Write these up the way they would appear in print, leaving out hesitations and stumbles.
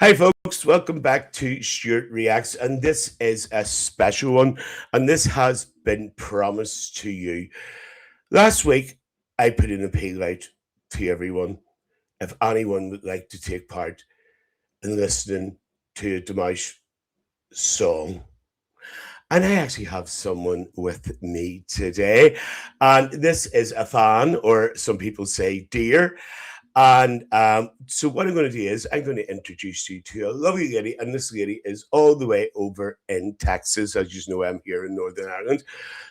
Hi, folks. Welcome back to Stuart Reacts. And this is a special one. And this has been promised to you. Last week, I put in a appeal out to everyone if anyone would like to take part in listening to a Dimash song. And I actually have someone with me today. And this is a fan, or some people say dear. And so what I'm going to do is I'm going to introduce you to a lovely lady, and this lady is all the way over in Texas. As you know, I'm here in Northern Ireland.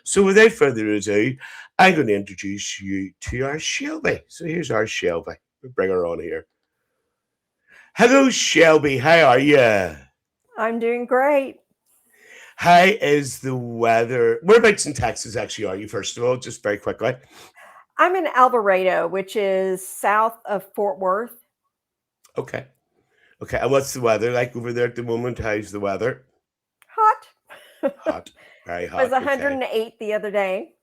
So without further ado, I'm going to introduce you to our Shelby. So here's our Shelby. We'll bring her on here. Hello, Shelby. How are you? I'm doing great. How is the weather? Whereabouts in Texas actually are you? First of all, just very quickly. I'm in Alvarado, which is south of Fort Worth. Okay. Okay. And what's the weather like over there at the moment? How's the weather? Hot. Hot. Very It was hot. Okay. 108 the other day.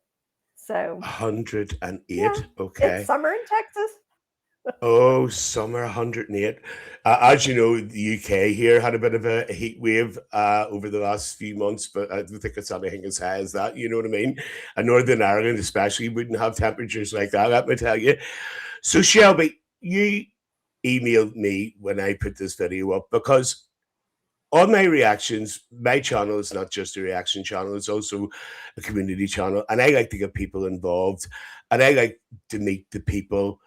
So, yeah, 108. it's Okay. summer in Texas. Oh, summer 108. As you know, the UK here had a bit of a heat wave over the last few months, but I don't think it's anything as high as that. You know what I mean? And Northern Ireland, especially, wouldn't have temperatures like that, let me tell you. So, Shelby, you emailed me when I put this video up because on my reactions, my channel is not just a reaction channel, it's also a community channel. And I like to get people involved and I like to meet the people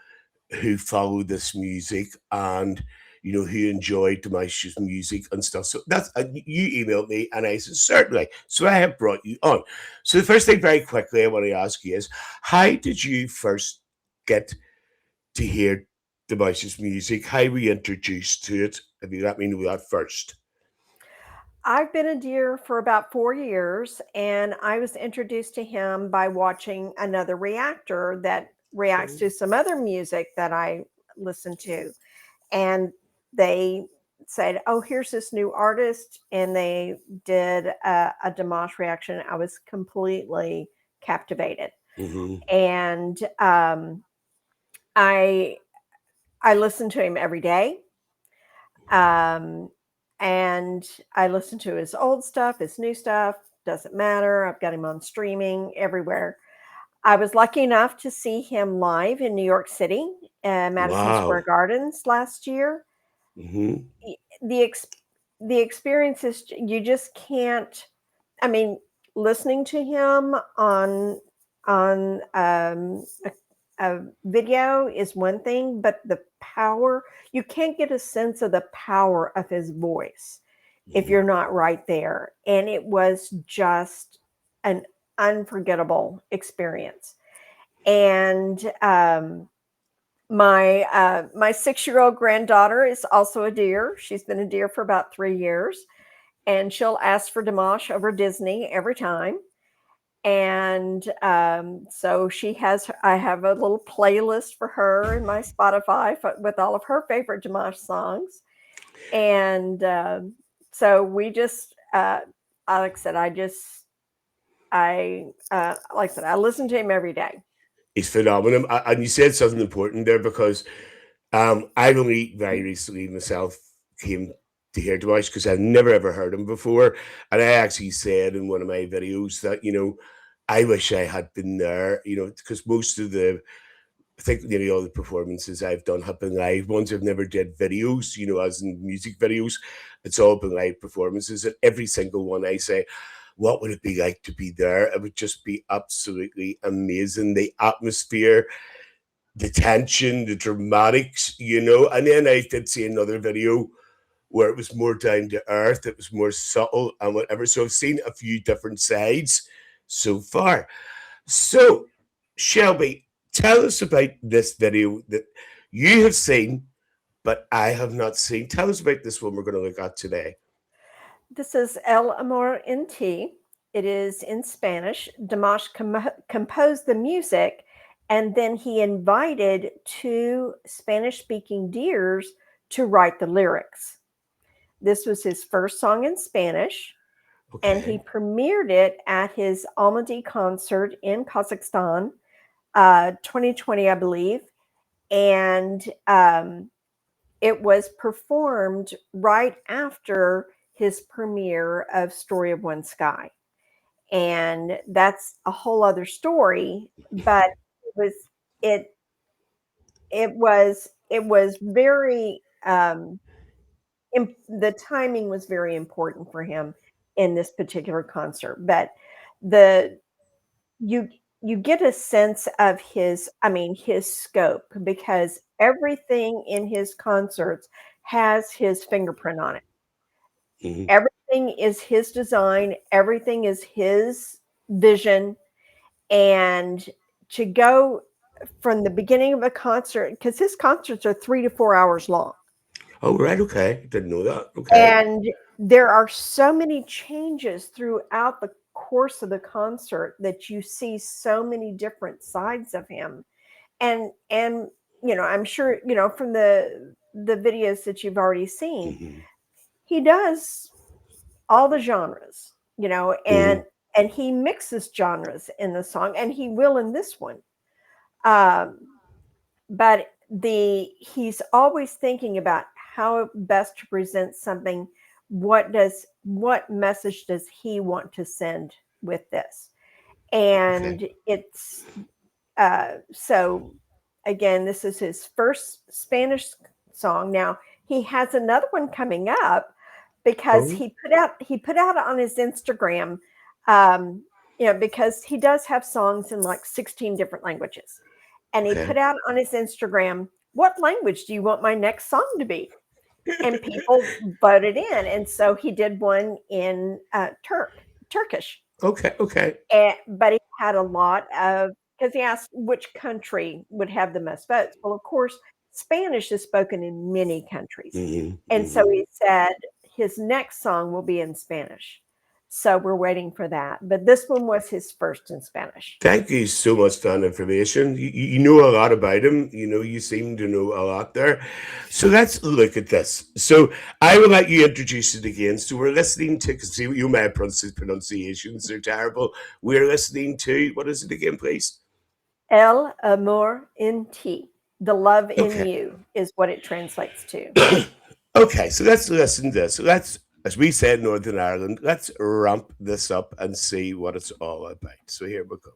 who follow this music and who enjoy Dimash's music and stuff. So that's you emailed me and I said certainly. So I have brought you on. So the first thing very quickly I want to ask you is how did you first get to hear Dimash's music? How were you introduced to it? If you let me know that first. I've been a deer for about 4 years, and I was introduced to him by watching another reactor that reacts to some other music that I listen to. And they said, "Oh, here's this new artist," and they did a Dimash reaction. I was completely captivated, Mm-hmm. and I I listen to him every day, um, and I listen to his old stuff, his new stuff. Doesn't matter. I've got him on streaming everywhere. I was lucky enough to see him live in New York City, Madison Square Wow. Gardens last year. Mm-hmm. The the experience is you just can't. I mean, listening to him on a video is one thing, but the power, you can't get a sense of the power of his voice if Mm-hmm. you're not right there. And it was just an unforgettable experience. And my 6-year-old granddaughter is also a deer. She's been a deer for about 3 years, and she'll ask for Dimash over Disney every time. And so I have a little playlist for her in my Spotify with all of her favorite Dimash songs. And so we just, like I said, like I said, I listen to him every day. He's phenomenal. And you said something important there because I've only very recently myself came to hear Dimash because I've never ever heard him before. And I actually said in one of my videos that, I wish I had been there, because most of I think nearly all the performances I've done have been live ones. I've never did videos, as in music videos. It's all been live performances. And every single one I say, what would it be like to be there? It would just be absolutely amazing. The atmosphere, the tension, the dramatics. And then I did see another video where it was more down to earth, it was more subtle and whatever. So I've seen a few different sides so far. So, Shelby, tell us about this video that you have seen, but I have not seen. Tell us about this one we're going to look at today. This is El Amor Enti. It is in Spanish. Dimash composed the music, and then he invited two Spanish speaking deers to write the lyrics. This was his first song in Spanish, and he Okay. premiered it at his Almaty concert in Kazakhstan, 2020, I believe. And it was performed right after his premiere of Story of One Sky. And that's a whole other story, but it was very the timing was very important for him in this particular concert. But the you you get a sense of his scope, because everything in his concerts has his fingerprint on it. Mhm. Everything is his design, everything is his vision. And to go from the beginning of a concert, because his concerts are 3 to 4 hours long. Oh, right. Okay. Didn't know that. Okay. And there are so many changes throughout the course of the concert that you see so many different sides of him. And I'm sure, from the videos that you've already seen, Mhm. he does all the genres, Mhm. and he mixes genres in the song, and he will in this one. But he's always thinking about how best to present something. What message does he want to send with this? And Okay. it's so again, this is his first Spanish song. Now he has another one coming up, because Oh, he put out on his Instagram, because he does have songs in like 16 different languages. And he okay. put out on his Instagram, "What language do you want my next song to be?" And people voted in. And so he did one in Turkish. Okay. Okay. But he had a lot of, because he asked which country would have the most votes. Well, of course, Spanish is spoken in many countries. Mhm. And so Mhm. he said his next song will be in Spanish. So we're waiting for that. But this one was his first in Spanish. Thank you so much for that information. You know a lot about him. You seem to know a lot there. So let's look at this. So I will let you introduce it again. So we're listening to, because my pronunciations are terrible. We're listening to, what is it again, please? El Amor Enti, the love in Okay. you, is what it translates to. Okay, so let's listen to this. So let's, as we said in Northern Ireland, let's ramp this up and see what it's all about. So here we go.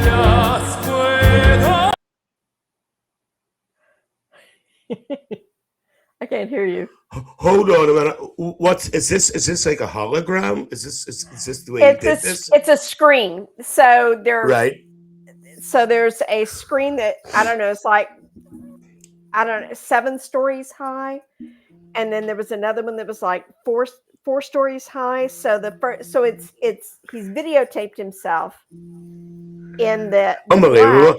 La hear you. Hold on a minute. What is this? Is this like a hologram? Is this the way you did this? It's a screen. So Right. there's a screen that I don't know. It's like 7 stories high, and then there was another one that was like four stories high. So it's he's videotaped himself in the Unbelievable. black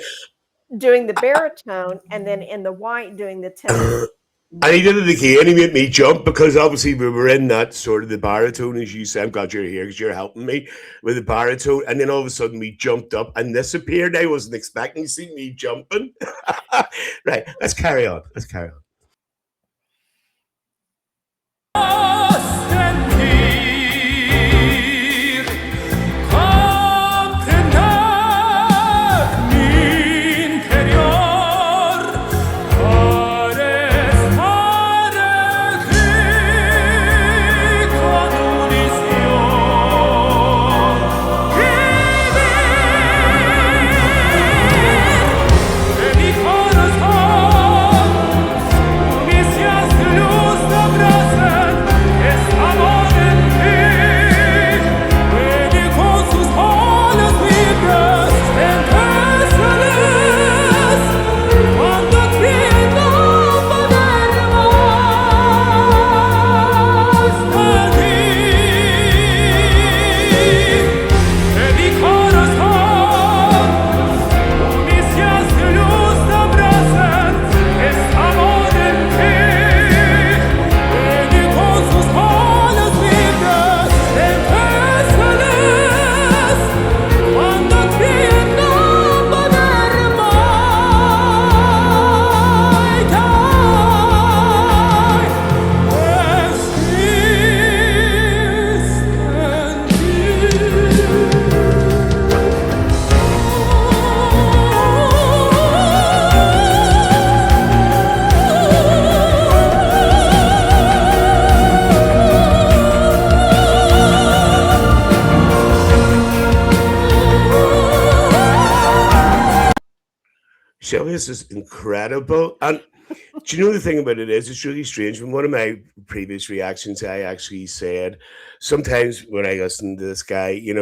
doing the baritone, and then in the white doing the tenor. And he did it again. He made me jump because obviously we were in that sort of the baritone, as you said. I'm glad you're here because you're helping me with the baritone. And then all of a sudden we jumped up and this appeared. I wasn't expecting to see me jumping. Right, let's carry on. Let's carry on. Shelby, this is incredible. And do you know the thing about it is, it's really strange. From one of my previous reactions, I actually said, sometimes when I listen to this guy, if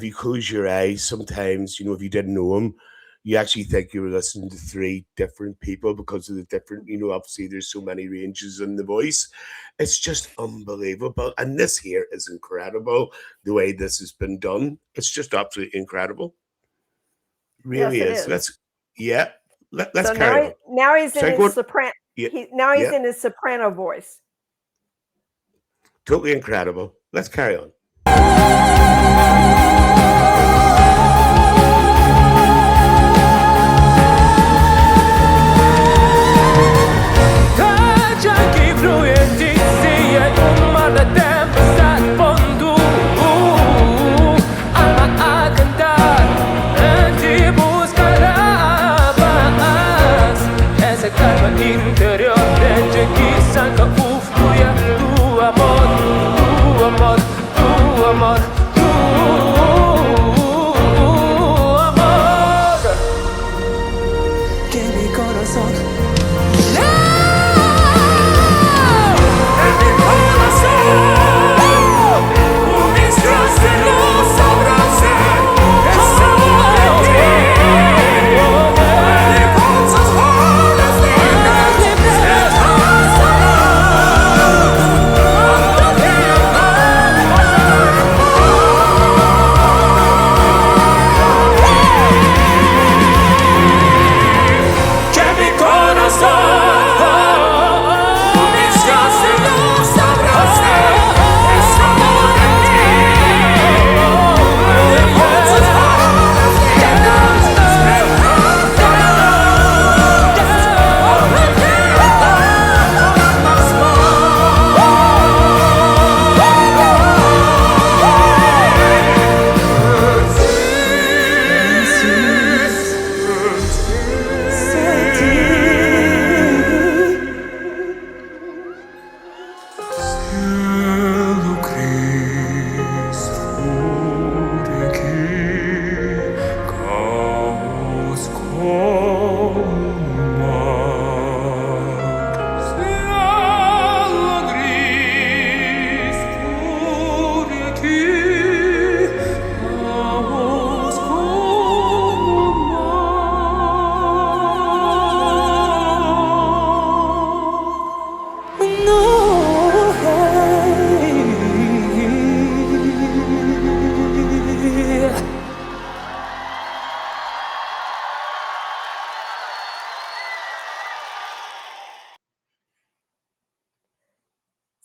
you close your eyes, sometimes, if you didn't know him, you actually think you were listening to 3 different people because of the different, obviously there's so many ranges in the voice. It's just unbelievable. And this here is incredible, the way this has been done. It's just absolutely incredible. Really Yes, is. Let's so carry on. now he's in his soprano. Yeah, He's in his soprano voice. Totally incredible. Let's carry on. Interior de kisah ke ufku ya tu amor, tu amor, tu amor, tu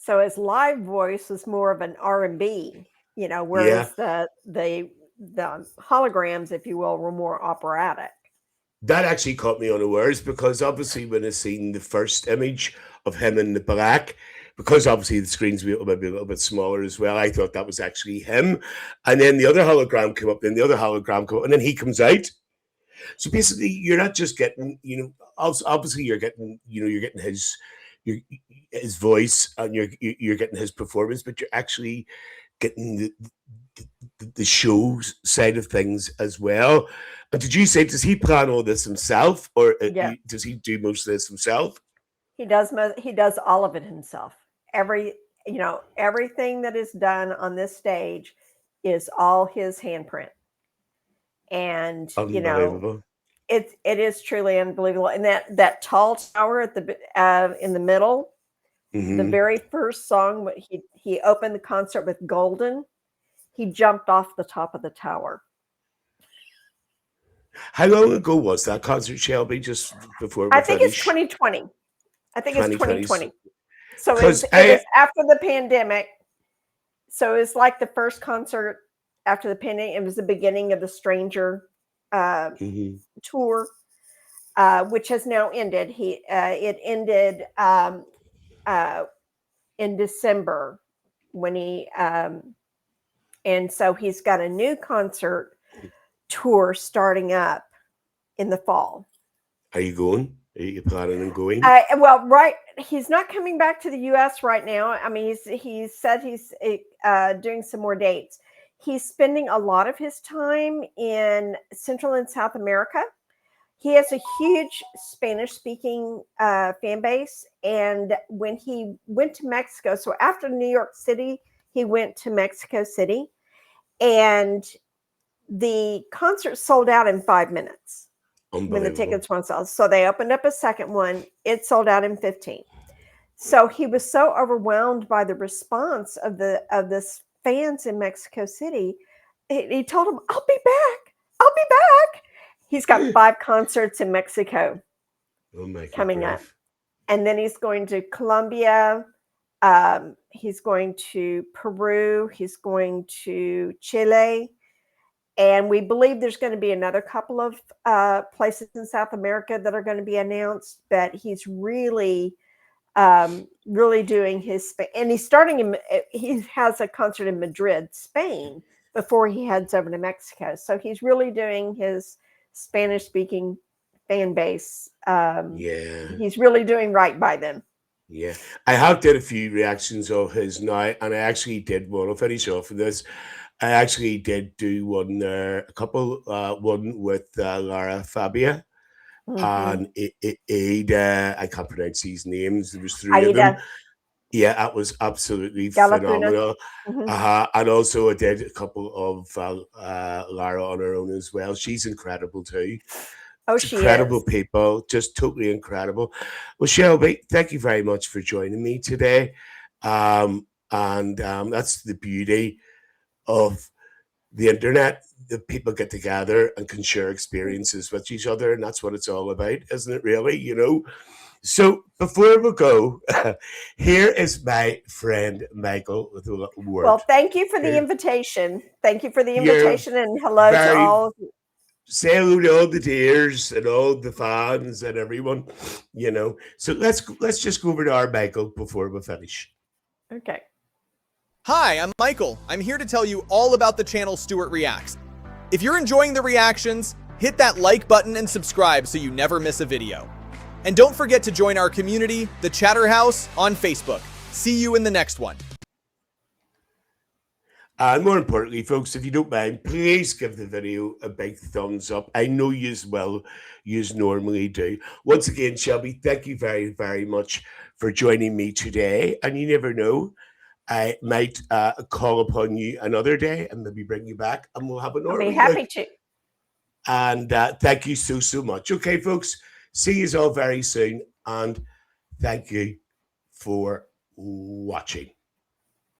So his live voice was more of an R&B, you know, Yeah. whereas the holograms, if you will, were more operatic. That actually caught me unawares because obviously when I seen the first image of him in the black, because obviously the screen's maybe a little bit smaller as well, I thought that was actually him. And then the other hologram came up, then the other hologram came up, and then he comes out. So basically, you're not just getting, obviously you're getting, you're getting his voice and you're getting his performance, but you're actually getting the show side of things as well. And did you say, does he plan all this himself, or Yeah. does he do most of this himself? He does all of it himself. Everything that is done on this stage is all his handprint. And Unbelievable. it is truly unbelievable. And that tall tower at in the middle, the very first song, he opened the concert with Golden. He jumped off the top of the tower. How long ago was that concert, Shelby? Just before we I think finish? it's 2020. I think it's 2020. So it 'Cause was after the pandemic. So it was like the first concert after the pandemic. It was the beginning of the Stranger tour, which has now ended. It ended in December when he and so he's got a new concert tour starting up in the fall. Are you going? Are you planning on going? Well, right. He's not coming back to the U.S. right now. I mean, he said he's doing some more dates. He's spending a lot of his time in Central and South America. He has a huge Spanish-speaking fan base. And when he went to Mexico, so after New York City, he went to Mexico City. And the concert sold out in 5 minutes when the tickets weren't sold. So they opened up a second one. It sold out in 15. So he was so overwhelmed by the response of this fans in Mexico City. He told them, I'll be back. I'll be back. He's got 5 concerts in Mexico coming up. And then he's going to Colombia. He's going to Peru. He's going to Chile. And we believe there's going to be another couple of places in South America that are going to be announced. But he's really doing his, and he has a concert in Madrid, Spain, before he heads over to Mexico. So he's really doing his Spanish-speaking fan base. He's really doing right by them. Yeah, I have did a few reactions of his now, and I actually did want to finish off with this. I actually did do one there, a couple, one with Lara Fabia, and Ada. I can't pronounce these names. There was 3 of them. Yeah, that was absolutely phenomenal. And also I did a couple of Lara on her own as well. She's incredible too. She incredible is. People, just totally incredible. Well, Shelby, thank you very much for joining me today. And that's the beauty of the internet. The people get together and can share experiences with each other, and that's what it's all about, isn't it, really? So before we go, here is my friend Michael with a little word. Well, thank you for the invitation. Thank you for the invitation, and hello to all. Say hello to all the dears and all the fans and everyone, So let's just go over to our Michael before we finish. Okay. Hi, I'm Michael. I'm here to tell you all about the channel Stuart Reacts. If you're enjoying the reactions, hit that like button and subscribe so you never miss a video. And don't forget to join our community, the Chatter House, on Facebook. See you in the next one. And more importantly, folks, if you don't mind, please give the video a big thumbs up. I know you will, you normally do. Once again, Shelby, thank you very, very much for joining me today. And you never know, I might call upon you another day and maybe bring you back and we'll have an I'll be happy to. And thank you so much. Okay, folks, see you all very soon. And thank you for watching.